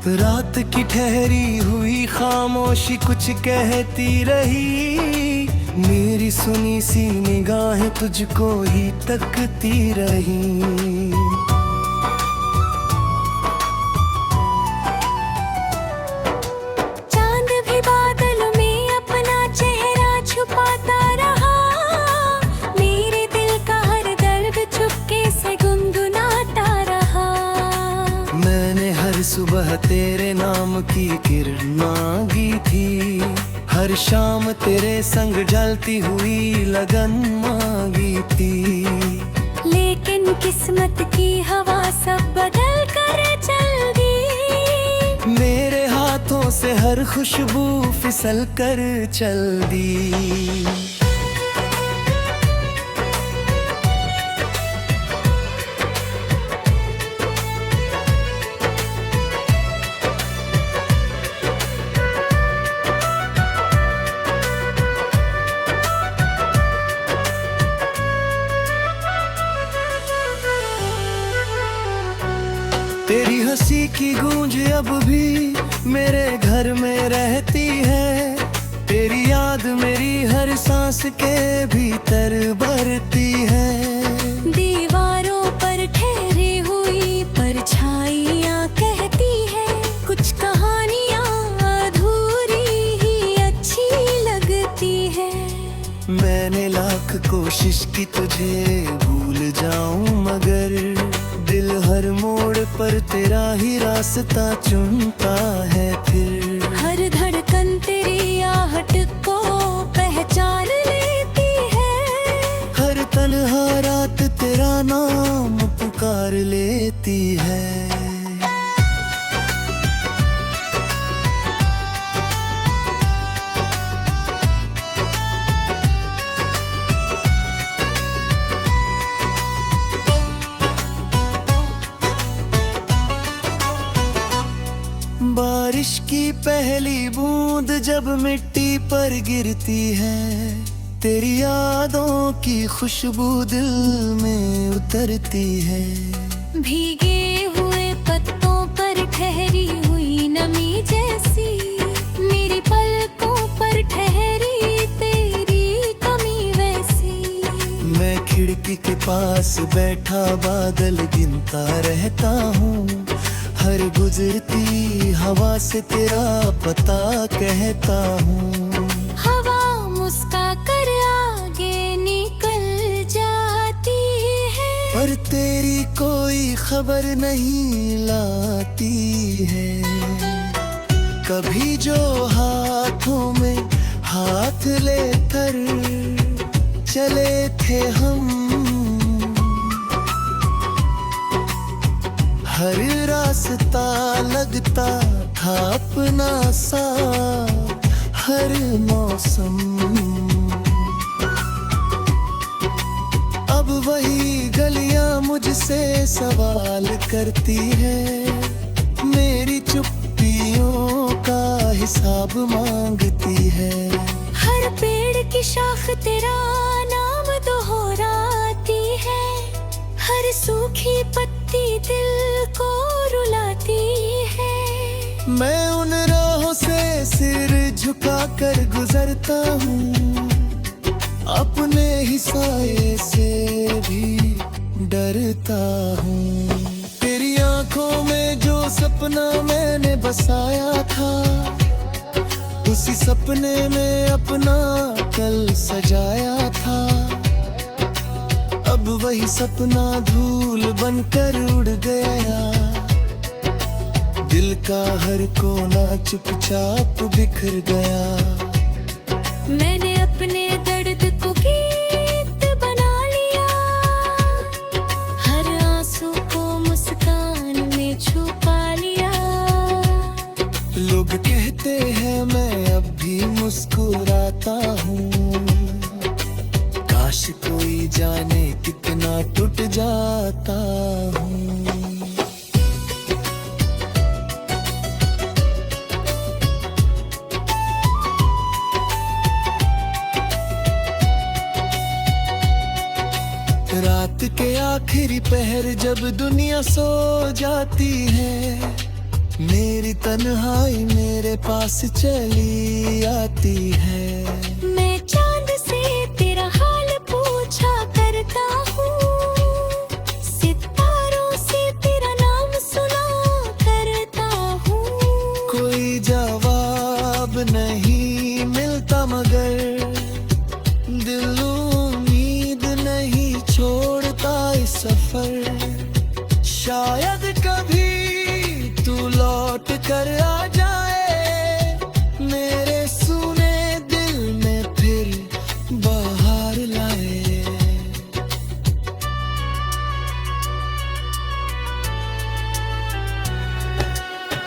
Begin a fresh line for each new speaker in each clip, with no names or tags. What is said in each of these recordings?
रात की ठहरी हुई खामोशी कुछ कहती रही, मेरी सुनी सी निगाहें तुझको ही तकती रही।
चांद भी बादलों में अपना चेहरा छुपाता रहा, मेरे दिल का हर दर्द चुपके से गुनगुनाता रहा।
मैंने हर सुबह तेरे नाम की किरण मांगी थी, हर शाम तेरे संग जलती हुई लगन मांगी थी।
लेकिन किस्मत की हवा सब बदल कर चल दी,
मेरे हाथों से हर खुशबू फिसल कर चल दी। तेरी हंसी की गूंज अब भी मेरे घर में रहती है, तेरी याद मेरी हर सांस के भीतर भरती है।
दीवारों पर ठहरी हुई परछाइयाँ कहती है, कुछ कहानियाँ अधूरी ही अच्छी लगती है।
मैंने लाख कोशिश की तुझे भूल जाऊं, मगर दिल हर मोड़ पर तेरा ही रास्ता चुनता है फिर।
हर धड़कन तेरी आहट को पहचान लेती है,
हर तन्हा रात तेरा नाम पुकार लेती है। बारिश की पहली बूंद जब मिट्टी पर गिरती है, तेरी यादों की खुशबू दिल में उतरती है।
भीगे हुए पत्तों पर ठहरी हुई नमी जैसी, मेरी पलकों पर ठहरी तेरी कमी वैसी।
मैं खिड़की के पास बैठा बादल गिनता रहता हूँ, हर गुजरती हवा से तेरा पता कहता हूँ।
हवा मुस्का कर आगे निकल जाती है,
पर तेरी कोई खबर नहीं लाती है। कभी जो हाथों में हाथ लेकर चले थे हम, हर रास्ता लगता था अपना सा, हर मौसम अब वही गलियां मुझसे सवाल करती है, मेरी चुप्पियों का हिसाब मांगती है।
हर पेड़ की शाख तेरा नाम दोहराती है, हर सूखी पत्ती दिल को रुलाती है।
मैं उन राहों से सिर झुका कर गुजरता हूँ, अपने ही साये से भी डरता हूँ। तेरी आंखों में जो सपना मैंने बसाया था, उसी सपने में अपना कल सजाया था। अब वही सपना धूल बनकर उड़ गया, दिल का हर कोना चुपचाप बिखर गया।
मैंने अपने दर्द को गीत बना लिया, हर आंसू को मुस्कान में छुपा लिया।
लोग कहते हैं मैं अब भी मुस्कुराता हूँ, काश कोई जाने कितना टूट जाता हूँ। रात के आखिरी पहर जब दुनिया सो जाती है, मेरी तन्हाई मेरे पास चली आती है।
मैं चांद से तेरा हाल पूछा करता हूँ, सितारों से तेरा नाम सुना करता हूँ।
कोई जवाब नहीं मिलता मगर दिल उम्मीद नहीं छोड़ता इस सफर। शायद कभी तू लौट कर आ जाए, मेरे सुने दिल में फिर बाहर लाए।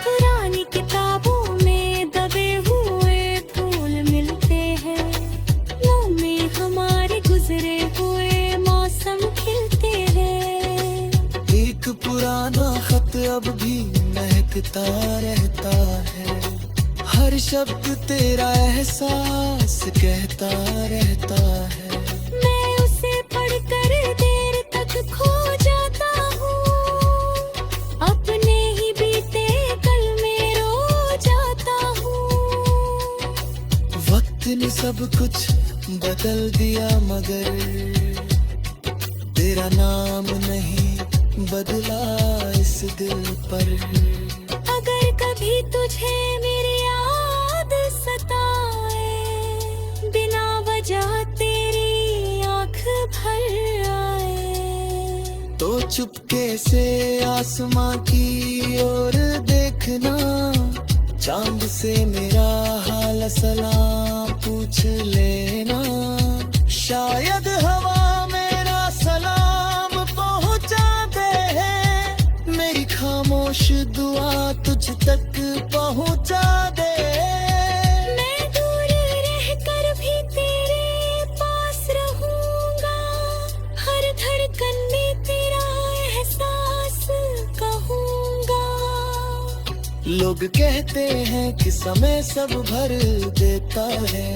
पुरानी किताबों में दबे हुए फूल मिलते हैं, मुंह में हमारे गुजरे हुए मौसम खिलते हैं।
एक पुराना खत अब भी महकता रहता है, हर शब्द तेरा एहसास कहता रहता है।
मैं उसे पढ़कर देर तक खो जाता हूँ, अपने ही बीते कल में रो जाता हूँ।
वक्त ने सब कुछ बदल दिया मगर तेरा नाम नहीं बदला इस दिल पर।
अगर कभी तुझे मेरी याद सताए, बिना वजह तेरी आँख भर आए,
तो चुपके से आसमां की ओर देखना, चांद से मेरा हाल सलाम पूछ लेना। शायद हवा मेरा सलाम पहुंचा दे, मेरी खामोश दुआ तुझ तक पहुंचा दे।
मैं दूर रहकर भी तेरे पास रहूंगा, हर धड़कन में तेरा एहसास कहूंगा।
लोग कहते हैं कि समय सब भर देता है,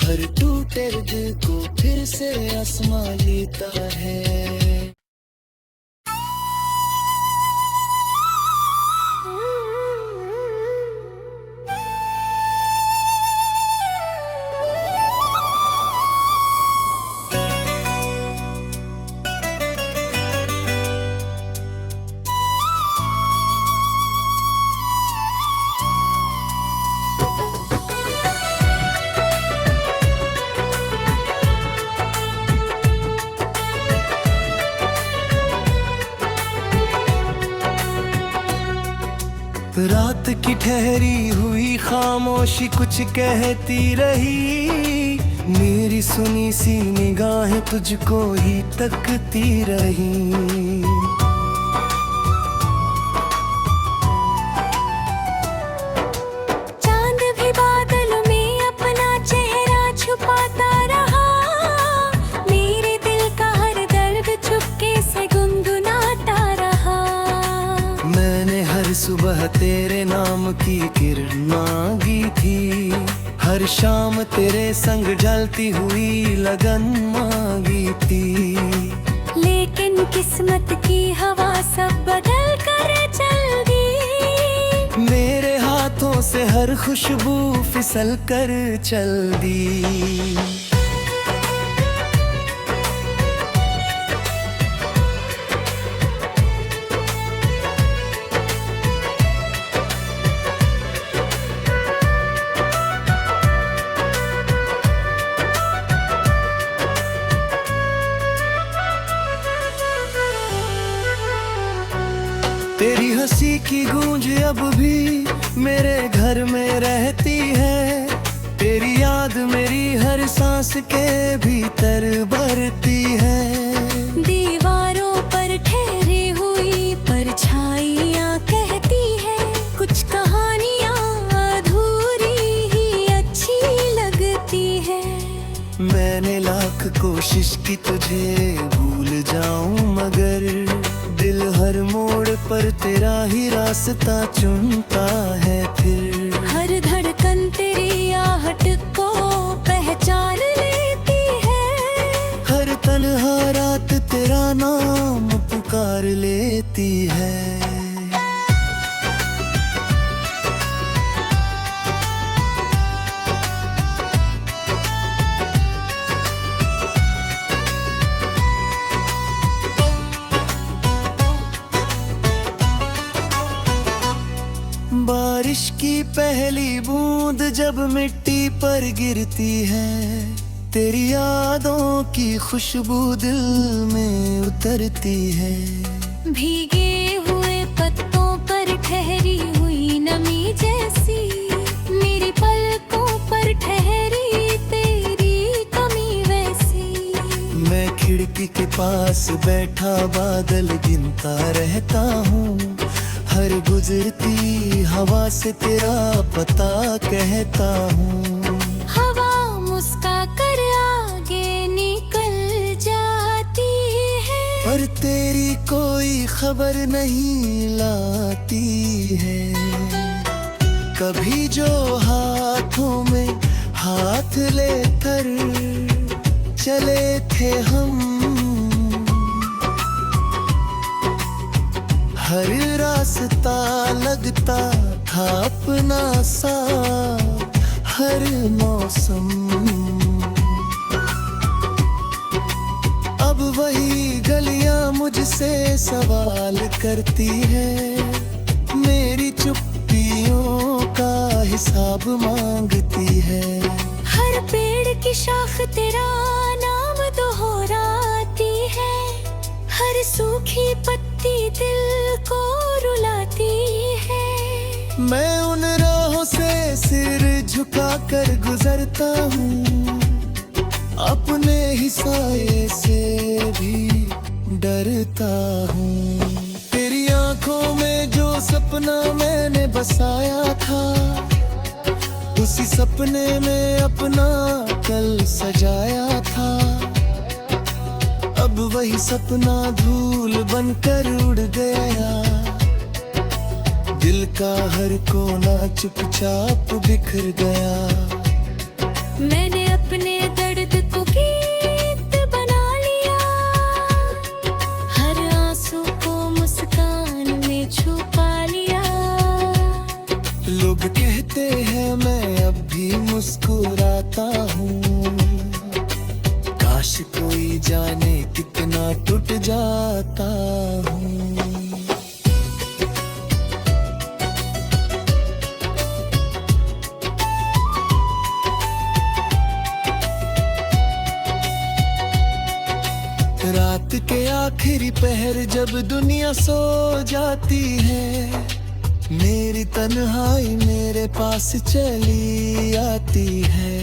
हर टूटे दिल को फिर से आसमां लेता है। रात की ठहरी हुई खामोशी कुछ कहती रही, मेरी सुनी सी निगाहें तुझको ही तकती रही।
चांद भी बादल में अपना चेहरा छुपाता रहा, मेरे दिल का हर दर्द चुपके से गुनगुनाता रहा।
मैंने हर सुबह तेरे नाम की किरण मांगी थी, हर शाम तेरे संग जलती हुई लगन मांगी थी।
लेकिन किस्मत की हवा सब बदल कर चल दी,
मेरे हाथों से हर खुशबू फिसल कर चल दी। तेरी हंसी की गूंज अब भी मेरे घर में रहती है, तेरी याद मेरी हर सांस के भीतर भरती है।
दीवारों पर ठहरी हुई परछाइयाँ कहती है, कुछ कहानियाँ अधूरी ही अच्छी लगती है।
मैंने लाख कोशिश की तुझे भूल जाऊं मगर दिल हर मोड़ पर तेरा ही रास्ता चुनता है फिर।
हर धड़कन तेरी आहट को पहचान लेती है,
हर तन्हा रात तेरा नाम पुकार लेती है। बारिश की पहली बूंद जब मिट्टी पर गिरती है, तेरी यादों की खुशबू दिल में उतरती है।
भीगे हुए पत्तों पर ठहरी हुई नमी जैसी, मेरी पलकों पर ठहरी तेरी कमी वैसी।
मैं खिड़की के पास बैठा बादल गिनता रहता हूँ, हर गुजरती हवा से तेरा पता कहता हूँ।
हवा मुस्का कर आगे निकल जाती है,
पर तेरी कोई खबर नहीं लाती है। कभी जो हाथों में हाथ लेकर चले थे हम, हर रास्ता लगता था अपना सा, हर मौसम। अब वही गलियां मुझसे सवाल करती है, मेरी चुप्पियों का हिसाब मांगती है।
हर पेड़ की शाख तेरा नाम दोहराती है, हर सूखी पत्ती दिल को रुलाती है।
मैं उन राहों से सिर झुका कर गुजरता हूँ, अपने ही साये से भी डरता हूँ। तेरी आंखों में जो सपना मैंने बसाया था, उसी सपने में अपना कल सजाया था। अब वही सपना धूल बनकर उड़ गया, दिल का हर कोना चुपचाप बिखर गया।
मैंने अपने दर्द को गीत बना लिया, हर आंसू को मुस्कान में छुपा लिया।
लोग कहते हैं मैं अब भी मुस्कुराता हूँ, काश कोई जाने कितना टूट जाता हूँ। रात के आखिरी पहर जब दुनिया सो जाती है, मेरी तन्हाई मेरे पास चली आती है।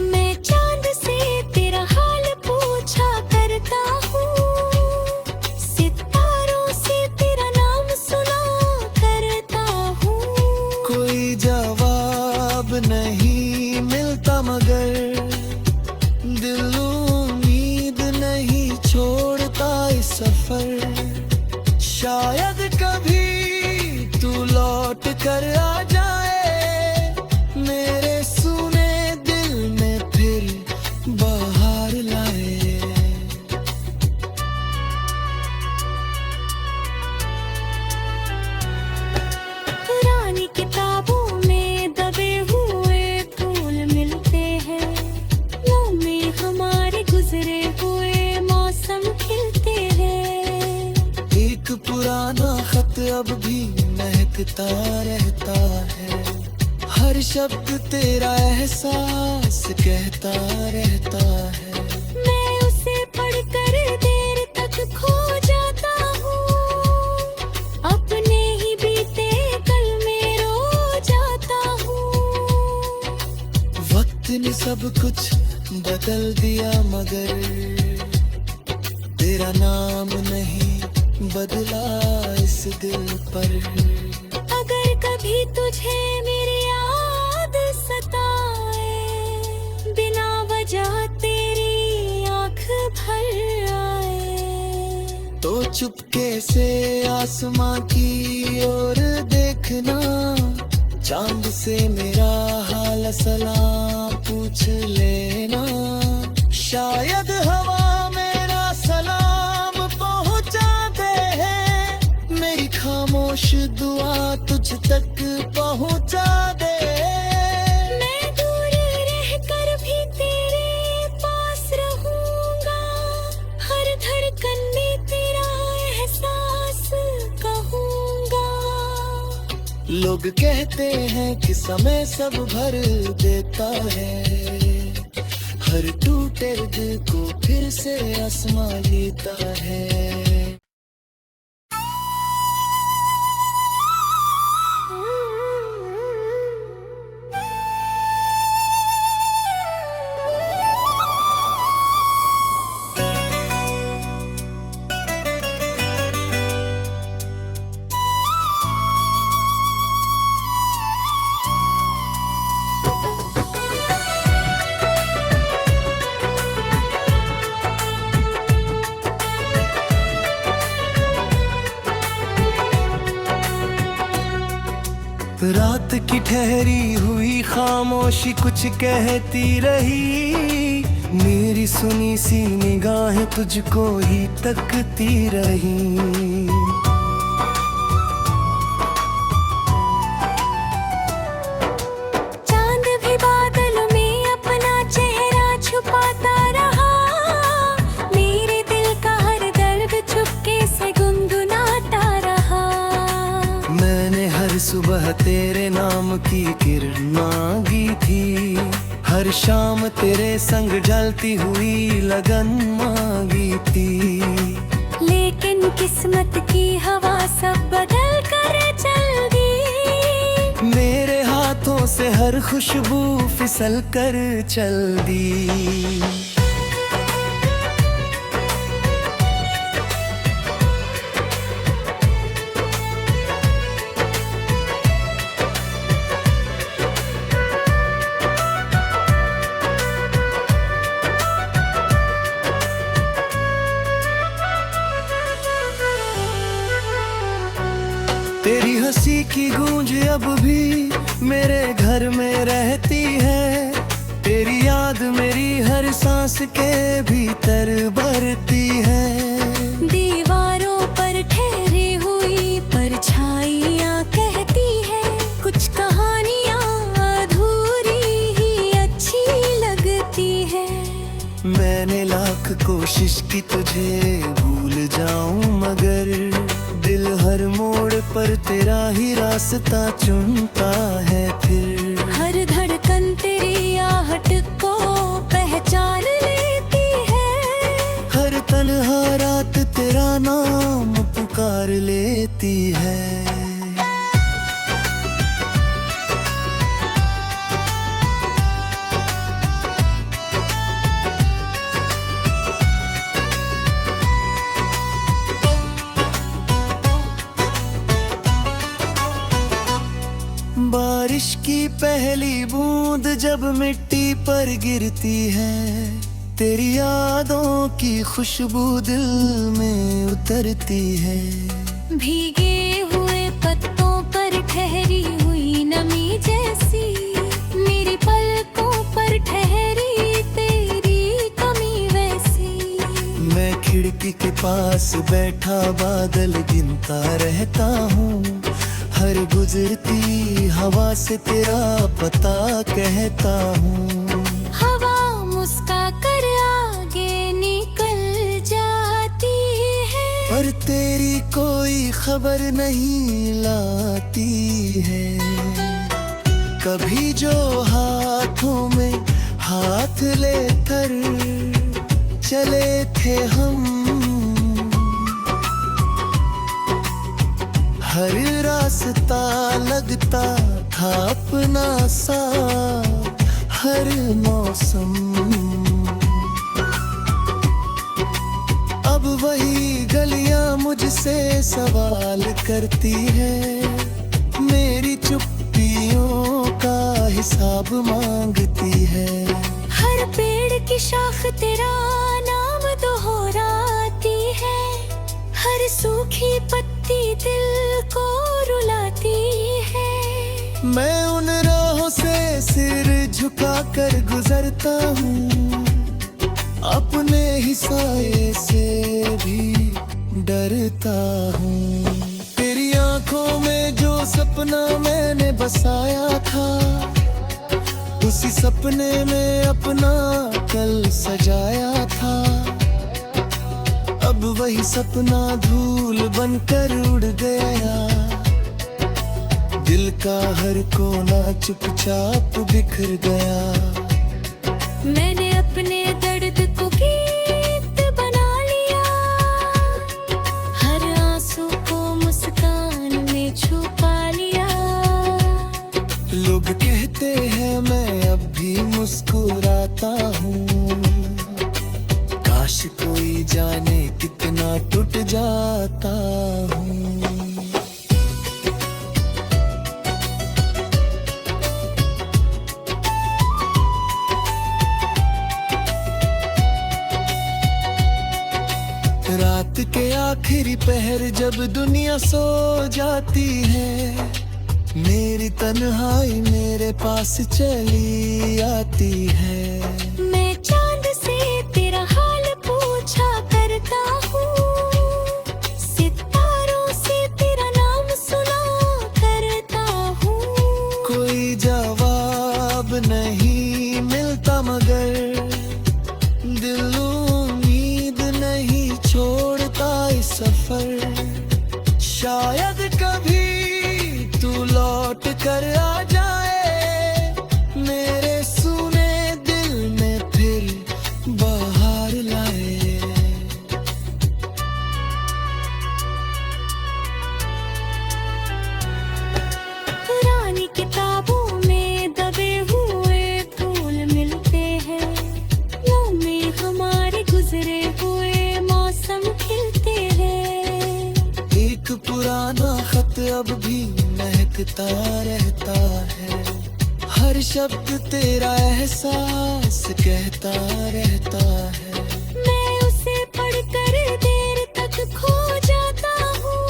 मैं चांद से तेरा हाल पूछा करता हूँ, सितारों से तेरा नाम सुना करता हूँ।
कोई जवाब नहीं मिलता मगर दिल उम्मीद नहीं छोड़ता इस सफर। शायद कभी तू लौट कर आ जाए, मेरे सुने दिल में फिर बाहर लाए।
पुरानी किताबों में दबे हुए फूल मिलते हैं, मुंह में हमारे गुजरे हुए मौसम खिलते हैं।
एक पुराना खत अब भी महकता रहता है, हर शब्द तेरा एहसास कहता रहता है।
मैं उसे पढ़कर देर तक खो जाता हूँ, अपने ही बीते कल में रो जाता हूँ।
वक्त ने सब कुछ बदल दिया मगर तेरा नाम नहीं बदला इस दिल पर।
अगर कभी तुझे मेरी याद सताए, बिना वजह तेरी आँख भर आए,
तो चुपके से आसमां की ओर देखना, चांद से मेरा हाल सलाम पूछ लेना। शायद हवा मेरा सलाम पहुंचा दे, मेरी खामोश दुआ तुझ तक पहुंचा दे।
मैं दूर रहकर भी तेरे पास रहूंगा, हर धड़कन में तेरा एहसास कहूंगा।
लोग कहते हैं कि समय सब भर देता है, हर टूटे दिल को फिर से आसमां लेता है। रात की ठहरी हुई खामोशी कुछ कहती रही, मेरी सुनी सी निगाहें तुझको ही तकती रही।
चांद भी बादल में अपना चेहरा छुपाता रहा, मेरे दिल का हर दर्द चुपके से गुनगुनाता रहा।
मैंने हर सुबह तेरे नाम की किरण मांगी थी, हर शाम तेरे संग जलती हुई लगन मांगी थी।
लेकिन किस्मत की हवा सब बदल कर चल दी,
मेरे हाथों से हर खुशबू फिसल कर चल दी। तेरी हंसी की गूंज अब भी मेरे घर में रहती है, तेरी याद मेरी हर सांस के भीतर भरती है।
दीवारों पर ठहरी हुई परछाइयाँ कहती है, कुछ कहानियाँ अधूरी ही अच्छी लगती है।
मैंने लाख कोशिश की तुझे भूल जाऊं, मगर दिल हर मोड़ पर तेरा ही रास्ता चुनता है फिर।
हर धड़कन तेरी आहट को पहचान लेती है,
हर तन्हा रात तेरा नाम पुकार लेती है। बारिश की पहली बूंद जब मिट्टी पर गिरती है, तेरी यादों की खुशबू दिल में उतरती है।
भीगे हुए पत्तों पर ठहरी हुई नमी जैसी, मेरी पलकों पर ठहरी तेरी कमी वैसी।
मैं खिड़की के पास बैठा बादल गिनता रहता हूँ, हर गुजरती हवा से तेरा पता कहता हूँ।
हवा मुस्का कर आगे निकल जाती है,
पर तेरी कोई खबर नहीं लाती है। कभी जो हाथों में हाथ लेकर चले थे हम, हर रास्ता लगता था अपना सा, हर मौसम अब वही गलियां मुझसे सवाल करती है, मेरी चुप्पियों का हिसाब मांगती है।
हर पेड़ की शाख तेरा नाम दोहराती है, हर सूखी पत्ती दिल को रुलाती है।
मैं उन राहों से सिर झुका कर गुजरता हूँ, अपने ही साये से भी डरता हूँ। तेरी आंखों में जो सपना मैंने बसाया था, उसी सपने में अपना कल सजाया था। अब वही सपना धूल बनकर उड़ गया, दिल का हर कोना चुपचाप बिखर गया।
मैंने अपने दर्द को गीत बना लिया, हर आंसू को मुस्कान में छुपा लिया।
लोग कहते हैं मैं अब भी मुस्कुराता हूँ, काश कोई जाने कितना टूट जाता हूँ। रात के आखिरी पहर जब दुनिया सो जाती है, मेरी तन्हाई मेरे पास चली आती है।
मैं चांद से तेरा हाल पूछा करता हूँ, सितारों से तेरा नाम सुना करता हूँ।
कोई जवाब नहीं मिलता मगर दिल उम्मीद नहीं छोड़ता इस सफर। शायद कभी तू लौट कर आ जाए, मेरे सुने दिल में फिर बाहर लाए।
पुरानी किताबों में दबे हुए फूल मिलते हैं, मुंह में हमारे गुजरे हुए मौसम खिलते हैं।
एक पुराना खत अब भी महकता रहता है, हर शब्द तेरा एहसास कहता रहता है।
मैं उसे पढ़कर देर तक खो जाता हूँ,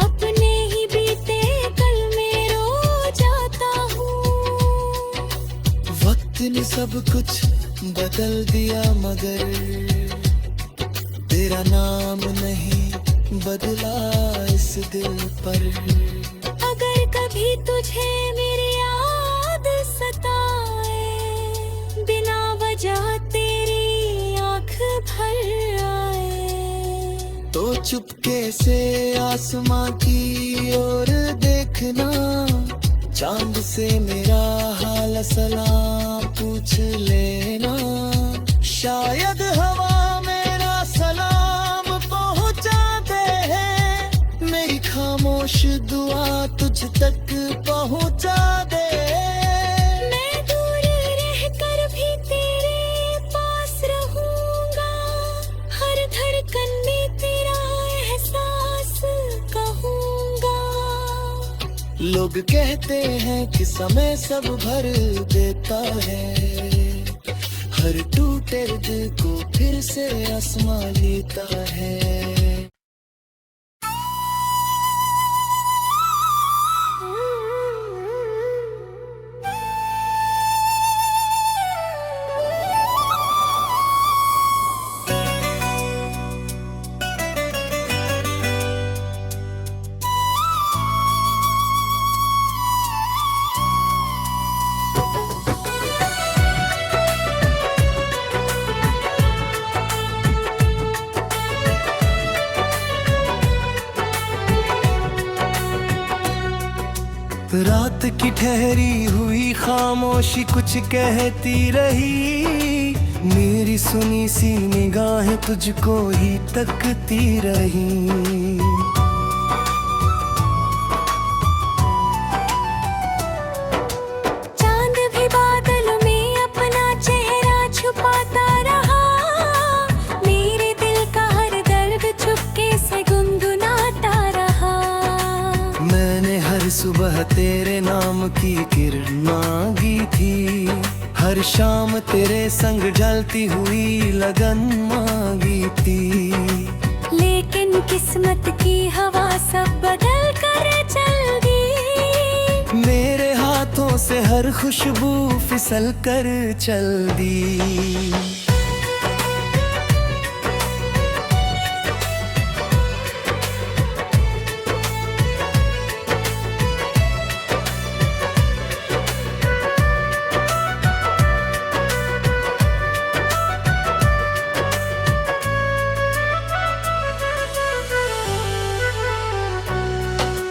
अपने ही बीते कल में रो जाता हूँ।
वक्त ने सब कुछ बदल दिया मगर तेरा नाम नहीं बदला इस दिल पर।
अगर कभी तुझे मेरी याद सताए, बिना वजह तेरी आँख भर आए,
तो चुपके से आसमां की ओर देखना, चांद से मेरा हाल सलाम पूछ लेना। शायद हवा मेरा सलाम पहुंचा दे, मेरी खामोश दुआ तुझ तक पहुंचा दे।
मैं दूर रहकर भी तेरे पास रहूंगा, हर धड़कन में तेरा एहसास कहूंगा।
लोग कहते हैं कि समय सब भर देता है, हर टूटे दिल को फिर से आसमां लेता है। रात की ठहरी हुई खामोशी कुछ कहती रही, मेरी सुनी सी निगाहें तुझको ही तकती रही।
चांद भी बादल में अपना चेहरा छुपाता रहा, मेरे दिल का हर दर्द चुपके से गुनगुनाता रहा।
मैंने हर सुबह तेरे नाम की किरण मांगी थी, हर शाम तेरे संग जलती हुई लगन मांगी थी।
लेकिन किस्मत की हवा सब बदल कर चल दी,
मेरे हाथों से हर खुशबू फिसल कर चल दी।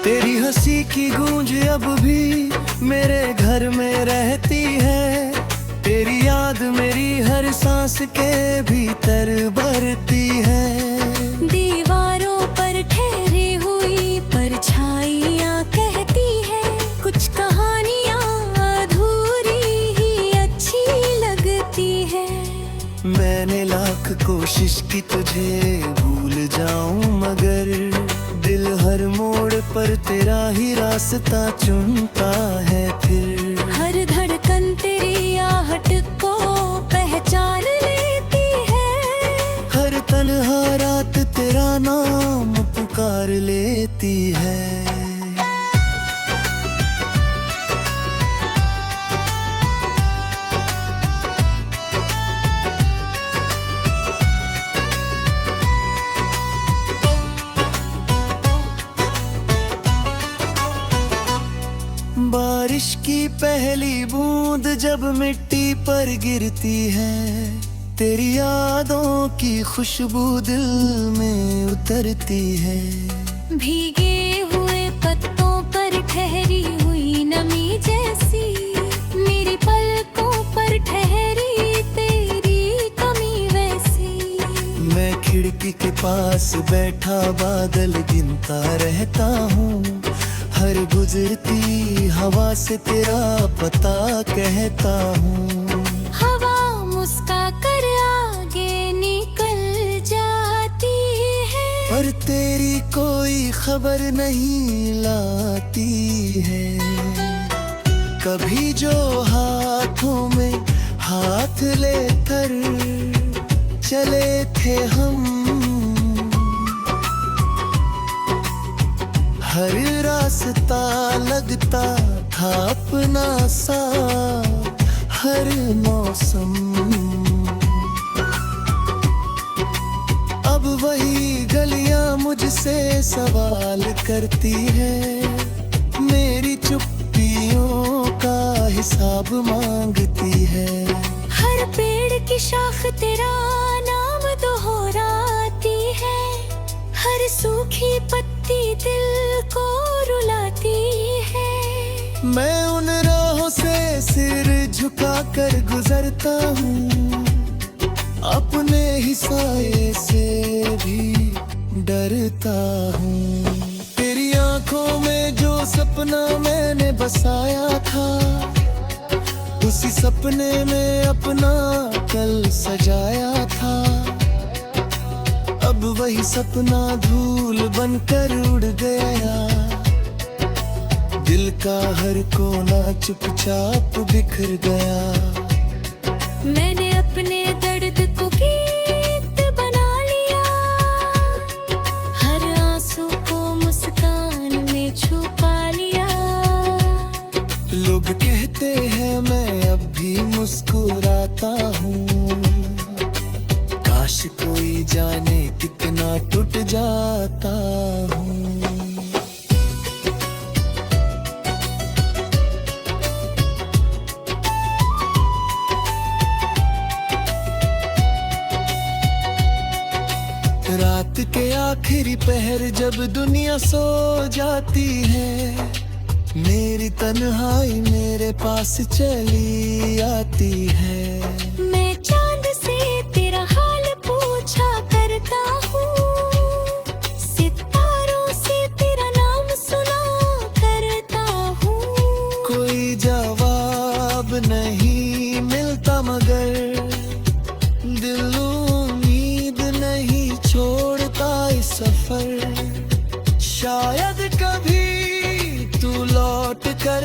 तेरी हंसी की गूंज अब भी मेरे घर में रहती है। तेरी याद मेरी हर सांस के भीतर भरती है।
दीवारों पर ठहरी हुई परछाइयाँ कहती है, कुछ कहानियाँ अधूरी ही अच्छी लगती है।
मैंने लाख कोशिश की तुझे भूल जाऊं, मगर दिल हर मोड़ पर तेरा ही रास्ता चुनता है फिर।
हर धड़कन तेरी आहट को पहचान लेती है।
हर तन्हा रात तेरा नाम पुकार लेती है। बारिश की पहली बूंद जब मिट्टी पर गिरती है, तेरी यादों की खुशबू दिल में उतरती है।
भीगे हुए पत्तों पर ठहरी हुई नमी जैसी, मेरी पलकों पर ठहरी तेरी कमी वैसी।
मैं खिड़की के पास बैठा बादल गिनता रहता हूँ, हर गुजरती हवा से तेरा पता कहता हूँ।
हवा मुस्का कर आगे निकल जाती है,
पर तेरी कोई खबर नहीं लाती है। कभी जो हाथों में हाथ लेकर चले थे हम, हर रास्ता लगता था अपना सा, हर मौसम। अब वही गलियां मुझसे सवाल करती है, मेरी चुप्पियों का हिसाब मांगती है।
हर पेड़ की शाख तेरा नाम दोहराती है, हर सूखी पत्ती दिल को रुलाती है।
मैं उन राहों से सिर झुका कर गुजरता हूँ, अपने ही साये से भी डरता हूँ। तेरी आंखों में जो सपना मैंने बसाया था, उसी सपने में अपना कल सजाया था। अब वही सपना धूल बनकर उड़ गया, दिल का हर कोना चुपचाप बिखर गया।
मैंने अपने दर्द को गीत बना लिया, हर आंसू को मुस्कान में छुपा लिया।
लोग कहते हैं मैं अब भी मुस्कुराता हूँ, काश कोई जाने कितना टूट जाता हूँ। रात के आखिरी पहर जब दुनिया सो जाती है, मेरी तन्हाई मेरे पास चली आती है।
मैं चांद से तेरा हाल पूछा करता हूँ, सितारों से तेरा नाम सुना करता हूँ।
कोई जवाब नहीं मिलता मगर दिल उम्मीद नहीं छोड़ता इस सफर। शायद कभी तू लौट कर